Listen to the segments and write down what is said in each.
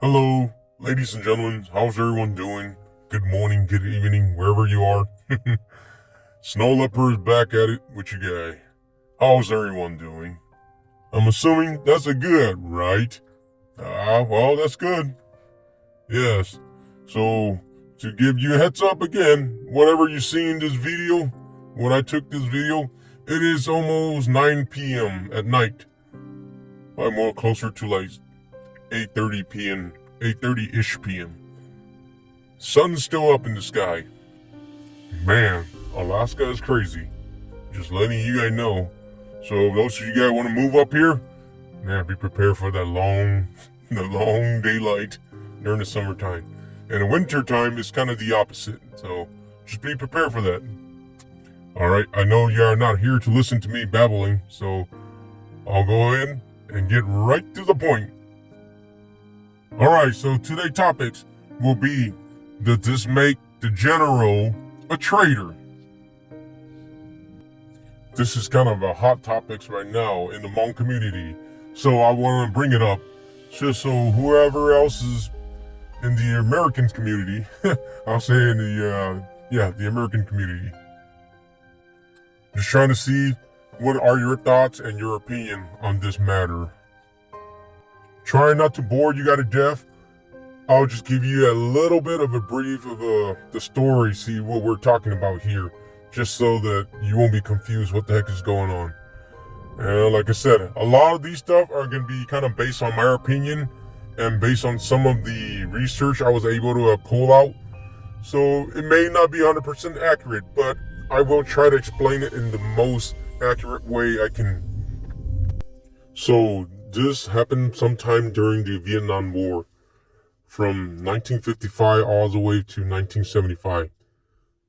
Hello, ladies and gentlemen. How's everyone doing? Good morning, good evening, wherever you are. Snow Leopard is back at it with you guy. How's everyone doing? I'm assuming that's a good, right? Well, that's good. Yes. So, to give you a heads up again, whatever you see in this video, when I took this video, it is almost 9 p.m. at night. I'm more closer to like 8:30 p.m., 8:30-ish p.m. Sun's still up in the sky. Man, Alaska is crazy. Just letting you guys know. So those of you guys want to move up here, man, be prepared for that the long daylight during the summertime. And the winter time is kind of the opposite. So just be prepared for that. All right, I know you are not here to listen to me babbling, so I'll go ahead and get right to the point. All right, so today's topics will be, does this make the general a traitor? This is kind of a hot topics right now in the Hmong community, so I want to bring it up just so whoever else is in the American community, I'll say in the American community. Just trying to see what are your thoughts and your opinion on this matter. Trying not to bore you guys to death, I'll just give you a little bit of a brief of the story, see what we're talking about here, just so that you won't be confused what the heck is going on. And like I said, a lot of these stuff are going to be kind of based on my opinion and based on some of the research I was able to pull out. So it may not be 100% accurate, but I will try to explain it in the most accurate way I can. So this happened sometime during the Vietnam War, from 1955 all the way to 1975.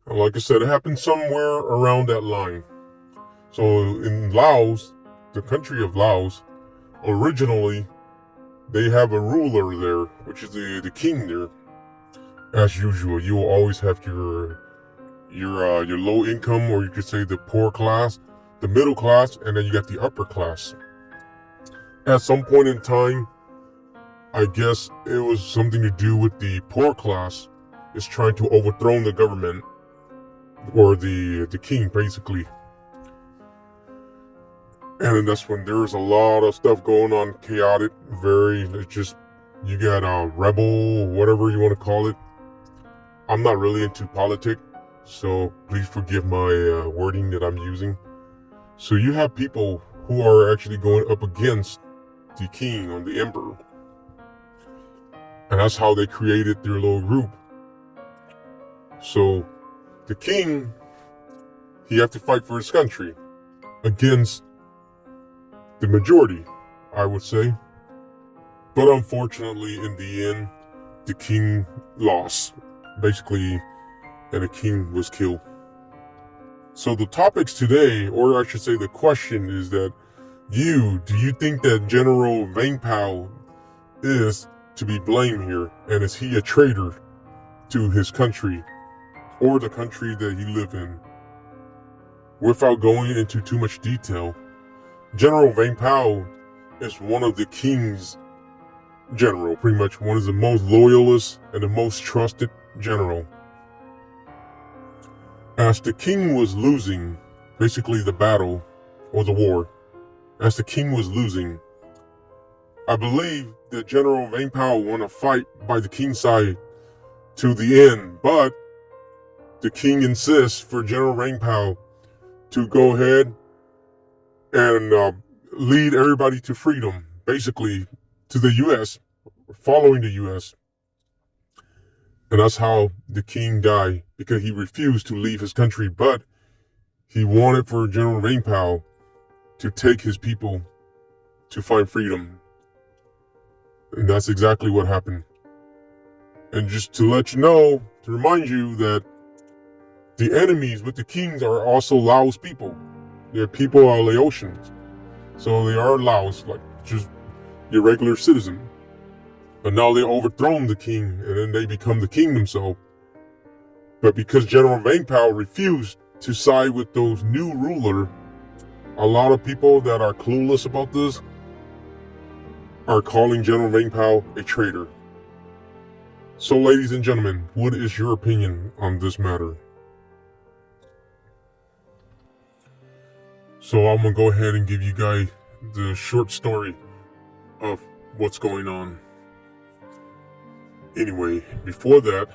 Like I said, it happened somewhere around that line. So in Laos, the country of Laos, originally they have a ruler there, which is the king there. As usual, you will always have your low income, or you could say the poor class, the middle class, and then you got the upper class. At some point in time, I guess it was something to do with the poor class is trying to overthrow the government, or the king, basically. And then that's when there's a lot of stuff going on, chaotic, you got a rebel, whatever you want to call it. I'm not really into politics, so please forgive my wording that I'm using. So you have people who are actually going up against the king or the emperor. And that's how they created their little group. So the king, he had to fight for his country against the majority, I would say. But unfortunately, in the end, the king lost, basically, and the king was killed. So the topics today, or I should say the question is that do you think that General Vang Pao is to be blamed here, and is he a traitor to his country or the country that he lives in? Without going into too much detail, General Vang Pao is one of the king's general, pretty much one of the most loyalist and the most trusted general. As the king was losing, basically the battle or the war, as the king was losing, I believe that General Vang Pao won a fight by the king's side to the end, but the king insists for General Vang Pao to go ahead and lead everybody to freedom, basically to the U.S., following the U.S. And that's how the king died, because he refused to leave his country, but he wanted for General Vang Pao to take his people to find freedom. And that's exactly what happened. And just to let you know, to remind you that the enemies with the kings are also Laos people. Their people are Laotians. So they are Laos, like just your regular citizen. But now they overthrown the king, and then they become the king themselves. But because General Vang Pao refused to side with those new ruler, a lot of people that are clueless about this are calling General Vang Pao a traitor. So, ladies and gentlemen, what is your opinion on this matter? So I'm gonna go ahead and give you guys the short story of what's going on. Anyway, before that,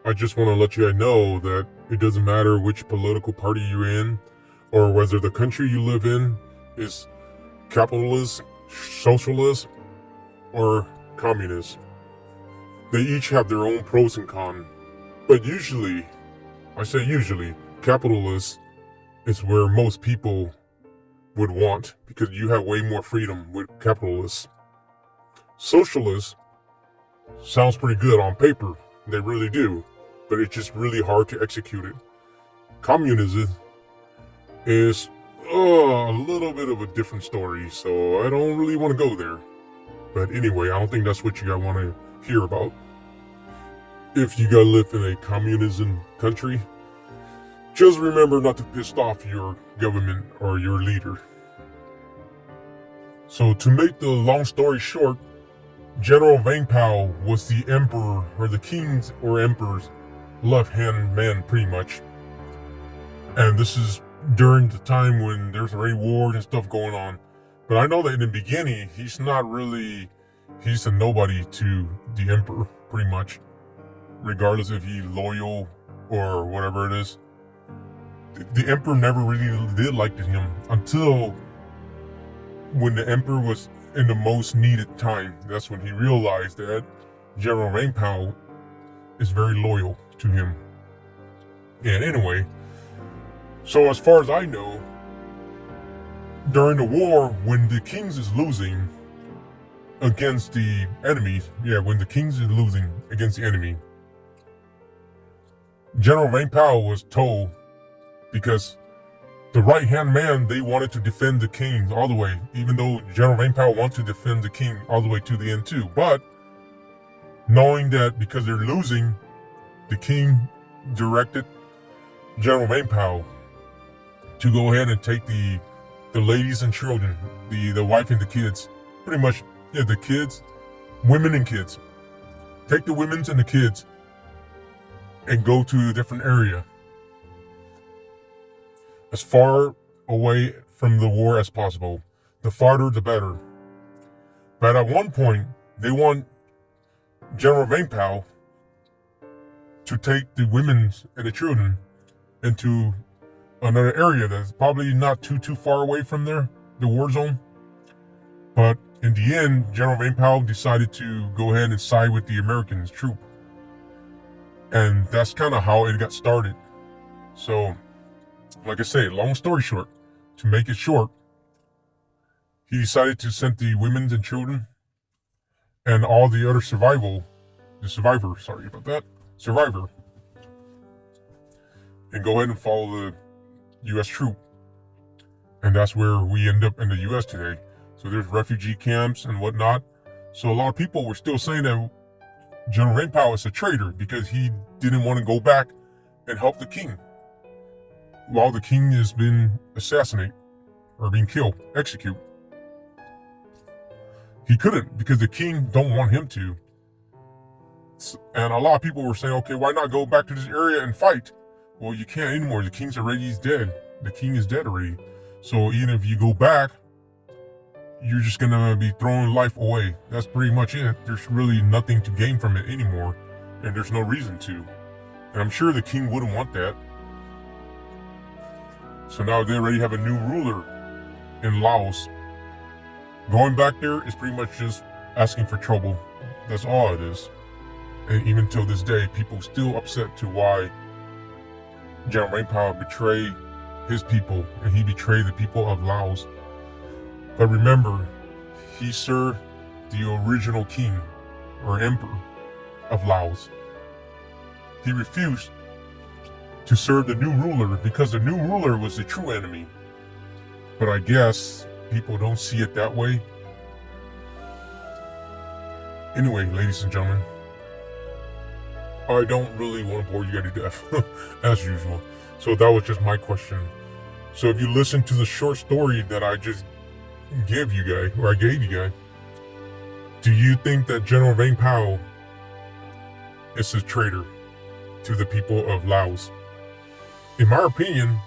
I just want to let you guys know that it doesn't matter which political party you're in, or whether the country you live in is capitalist, socialist, or communist. They each have their own pros and cons. But usually, I say usually, capitalist is where most people would want, because you have way more freedom with capitalists. Socialist sounds pretty good on paper, they really do, but it's just really hard to execute it. Communism is a little bit of a different story, so I don't really want to go there. But anyway, I don't think that's what you guys want to hear about. If you guys live in a communism country, just remember not to piss off your government or your leader. So to make the long story short, General Vang Pao was the emperor, or the king's or emperor's left-hand man, pretty much. And this is during the time when there's already wars and stuff going on. But I know that in the beginning, he's a nobody to the emperor, pretty much. Regardless if he's loyal or whatever it is. The emperor never really did like him until when the emperor was in the most needed time. That's when he realized that General Vang Pao is very loyal to him. And anyway, so as far as I know, during the war, when the kings is losing against the enemies, when the kings is losing against the enemy, General Vang Pao was told, because the right-hand man, they wanted to defend the king all the way, even though General Vang Pao wanted to defend the king all the way to the end too. But knowing that because they're losing, the king directed General Vang Pao to go ahead and take the ladies and children, the wife and the kids, pretty much, the kids, women and kids. Take the women and the kids and go to a different area, as far away from the war as possible. The farther, the better. But at one point, they want General Vang Pao to take the women and the children into another area that's probably not too far away from there, the war zone. But in the end, General Vang Pao decided to go ahead and side with the American troop. And that's kind of how it got started. So, like I say, long story short, to make it short, he decided to send the women and children and all the other survivor, and go ahead and follow the U.S. troop. And that's where we end up in the U.S. today. So there's refugee camps and whatnot. So a lot of people were still saying that General Vang Pao is a traitor because he didn't want to go back and help the king while the king has been assassinated or being killed, executed. He couldn't, because the king don't want him to. And a lot of people were saying, okay, why not go back to this area and fight? Well, you can't anymore. The king's already dead. The king is dead already. So even if you go back, you're just gonna be throwing life away. That's pretty much it. There's really nothing to gain from it anymore, and there's no reason to. And I'm sure the king wouldn't want that. So now they already have a new ruler in Laos. Going back there is pretty much just asking for trouble. That's all it is. And even till this day, people still upset to why General Vang Pao betrayed his people and he betrayed the people of Laos. But remember, he served the original king or emperor of Laos. He refused to serve the new ruler because the new ruler was the true enemy. But I guess people don't see it that way. Anyway, ladies and gentlemen, I don't really want to bore you guys to death, as usual. So that was just my question. So if you listen to the short story that I just gave you guys, do you think that General Vang Pao is a traitor to the people of Laos. In my opinion,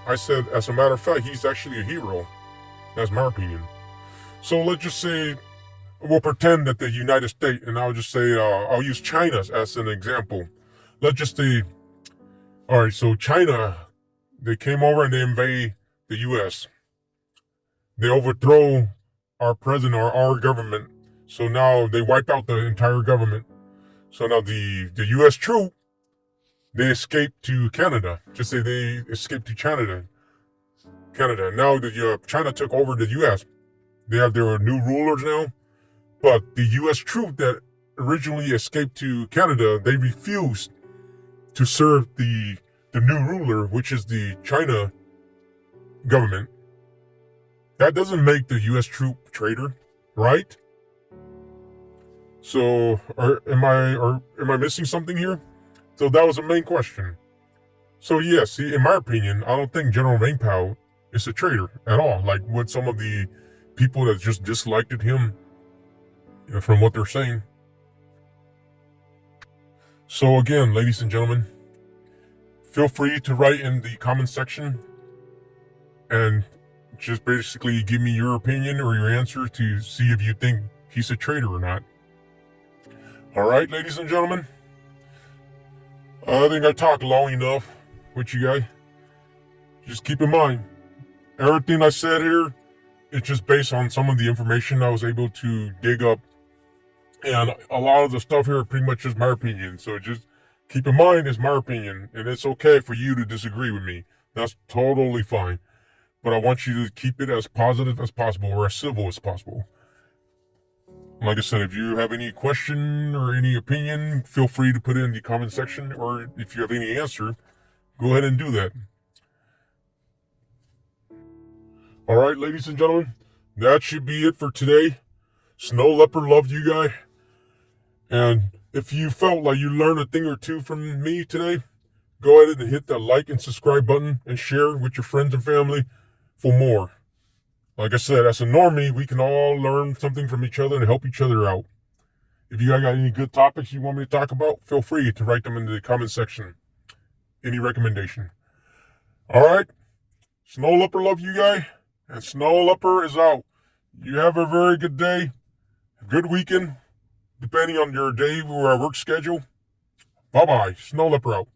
I said, as a matter of fact, he's actually a hero. That's my opinion. So let's just say, we'll pretend that the United States, and I'll just say, I'll use China as an example. Let's just say, all right, so China, they came over and they invade the U.S. They overthrow our president or our government. So now they wipe out the entire government. So now the U.S. troop, they escaped to Canada. Just say they escaped to Canada. Now that China took over the U.S., they have their new rulers now. But the U.S. troop that originally escaped to Canada, they refused to serve the new ruler, which is the China government. That doesn't make the U.S. troop traitor, right? So, am I missing something here? So that was the main question. So yes, in my opinion, I don't think General Vang Pao is a traitor at all. Like what some of the people that just disliked him, from what they're saying. So again, ladies and gentlemen, feel free to write in the comment section and just basically give me your opinion or your answer to see if you think he's a traitor or not. All right, ladies and gentlemen, I think I talked long enough with you guys. Just keep in mind, everything I said here, it's just based on some of the information I was able to dig up. And a lot of the stuff here pretty much is my opinion. So just keep in mind it's my opinion. And it's okay for you to disagree with me. That's totally fine. But I want you to keep it as positive as possible or as civil as possible. Like I said, if you have any question or any opinion, feel free to put it in the comment section. Or if you have any answer, go ahead and do that. All right, ladies and gentlemen, that should be it for today. Snow Leopard loved you guys. And if you felt like you learned a thing or two from me today, go ahead and hit that like and subscribe button and share with your friends and family for more. Like I said, as a normie, we can all learn something from each other and help each other out. If you guys got any good topics you want me to talk about, feel free to write them in the comment section. Any recommendation. All right. Snow Leopard love you guys. And Snow Leopard is out. You have a very good day. A good weekend. Depending on your day or work schedule. Bye-bye. Snow Leopard out.